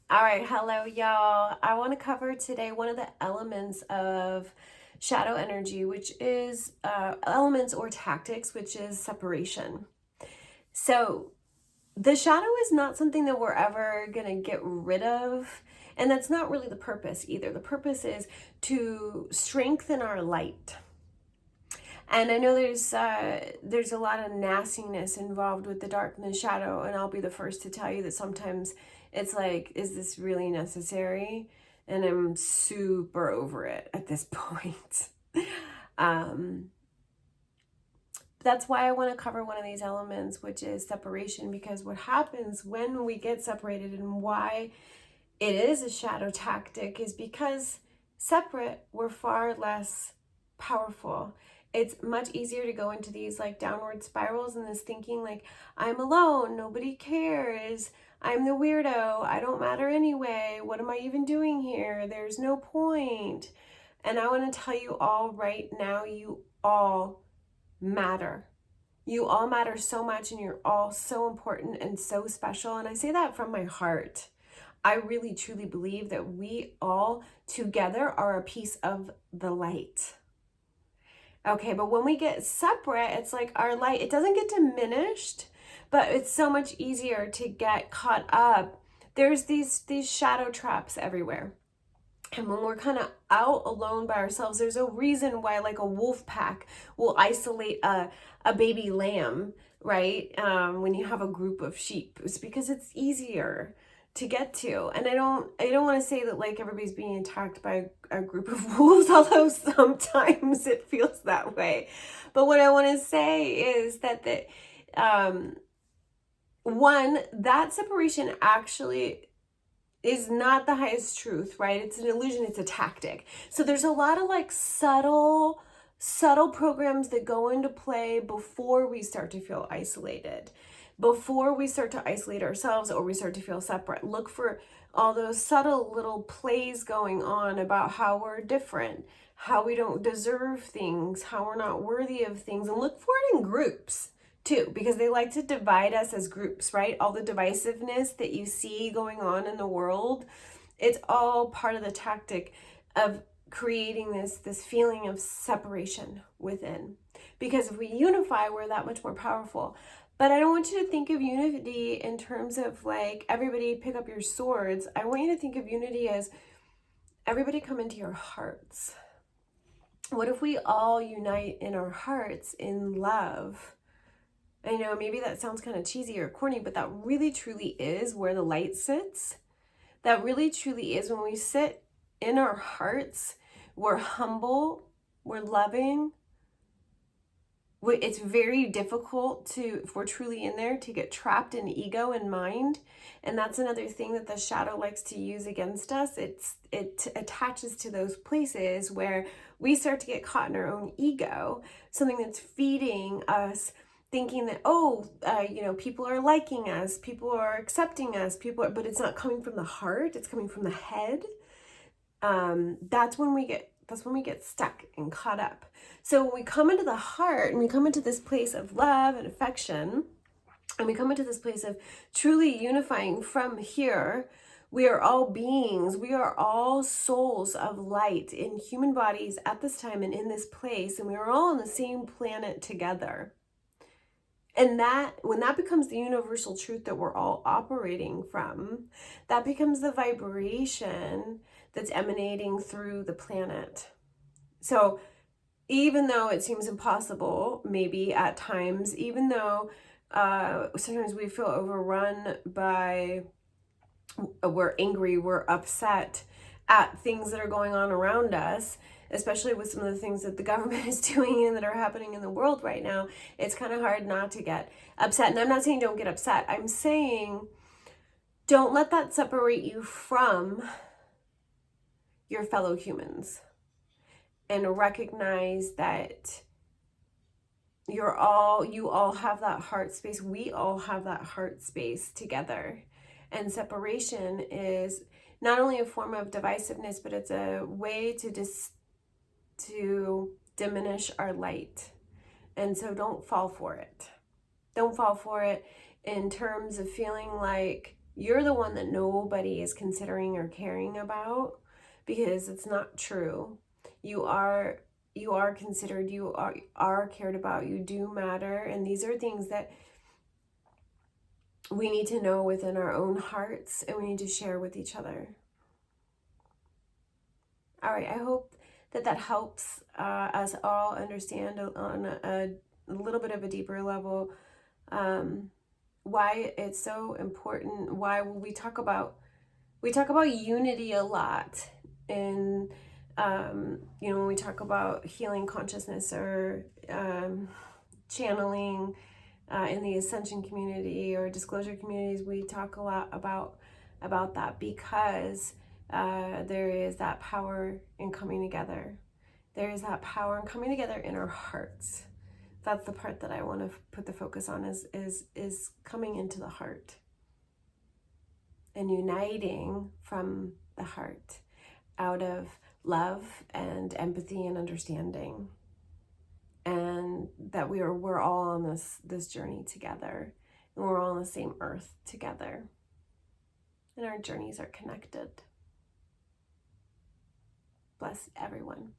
All right, hello, y'all. I want to cover today one of the elements of shadow energy, which is elements or tactics, which is separation. So, the shadow is not something that we're ever going to get rid of. And that's not really the purpose either. The purpose is to strengthen our light. And I know there's a lot of nastiness involved with the dark and the shadow, and I'll be the first to tell you that sometimes it's like, is this really necessary? And I'm super over it at this point. um, that's why I want to cover one of these elements, which is separation, because what happens when we get separated and why it is a shadow tactic is because separate, we're far less powerful. It's much easier to go into these like downward spirals and this thinking like, I'm alone, nobody cares, I'm the weirdo, I don't matter anyway, what am I even doing here? There's no point. And I want to tell you all right now, you all matter. You all matter so much, and you're all so important and so special. And I say that from my heart. I really truly believe that we all together are a piece of the light. Okay, but when we get separate, it's like our light, it doesn't get diminished, but it's so much easier to get caught up. There's these shadow traps everywhere. And when we're kind of out alone by ourselves, there's a reason why like a wolf pack will isolate a baby lamb, right? When you have a group of sheep, it's because it's easier to get to. And I don't want to say that like everybody's being attacked by a group of wolves, although sometimes it feels that way. But what I want to say is that one, that separation actually is not the highest truth, right? It's an illusion, it's a tactic. So there's a lot of like subtle programs that go into play before we start to feel isolated, before we start to isolate ourselves or we start to feel separate. Look for all those subtle little plays going on about how we're different, how we don't deserve things, how we're not worthy of things, and look for it in groups too, because they like to divide us as groups, right? All the divisiveness that you see going on in the world, it's all part of the tactic of creating this feeling of separation within. Because if we unify, we're that much more powerful. But I don't want you to think of unity in terms of like everybody pick up your swords. I want you to think of unity as everybody come into your hearts. What if we all unite in our hearts in love? I know maybe that sounds kind of cheesy or corny, but that really truly is where the light sits. That really truly is when we sit in our hearts, we're humble, we're loving. It's very difficult to, if we're truly in there, to get trapped in ego and mind. And that's another thing that the shadow likes to use against us. It attaches to those places where we start to get caught in our own ego, something that's feeding us thinking that, people are liking us, people are accepting us, but it's not coming from the heart, it's coming from the head. That's when we get stuck and caught up. So when we come into the heart and we come into this place of love and affection, and we come into this place of truly unifying from here, we are all beings, we are all souls of light in human bodies at this time and in this place, and we are all on the same planet together. And that, when that becomes the universal truth that we're all operating from, that becomes the vibration that's emanating through the planet. So even though it seems impossible, maybe at times, even though sometimes we feel overrun by, we're angry, we're upset at things that are going on around us, especially with some of the things that the government is doing and that are happening in the world right now, it's kind of hard not to get upset. And I'm not saying don't get upset. I'm saying don't let that separate you from your fellow humans, and recognize that you all have that heart space. We all have that heart space together. And separation is not only a form of divisiveness, but it's a way to diminish our light. And so don't fall for it. Don't fall for it in terms of feeling like you're the one that nobody is considering or caring about, because it's not true. You are considered, you are cared about, you do matter, and these are things that we need to know within our own hearts, and we need to share with each other. All right, I hope that helps us all understand on a little bit of a deeper level why it's so important, why we talk about unity a lot in when we talk about healing consciousness or channeling in the ascension community or disclosure communities. We talk a lot about that because there is that power in coming together. There is that power in coming together in our hearts. That's the part that I want to put the focus on, is coming into the heart and uniting from the heart out of love and empathy and understanding, and that we're all on this journey together, and we're all on the same earth together, and our journeys are connected. Bless everyone.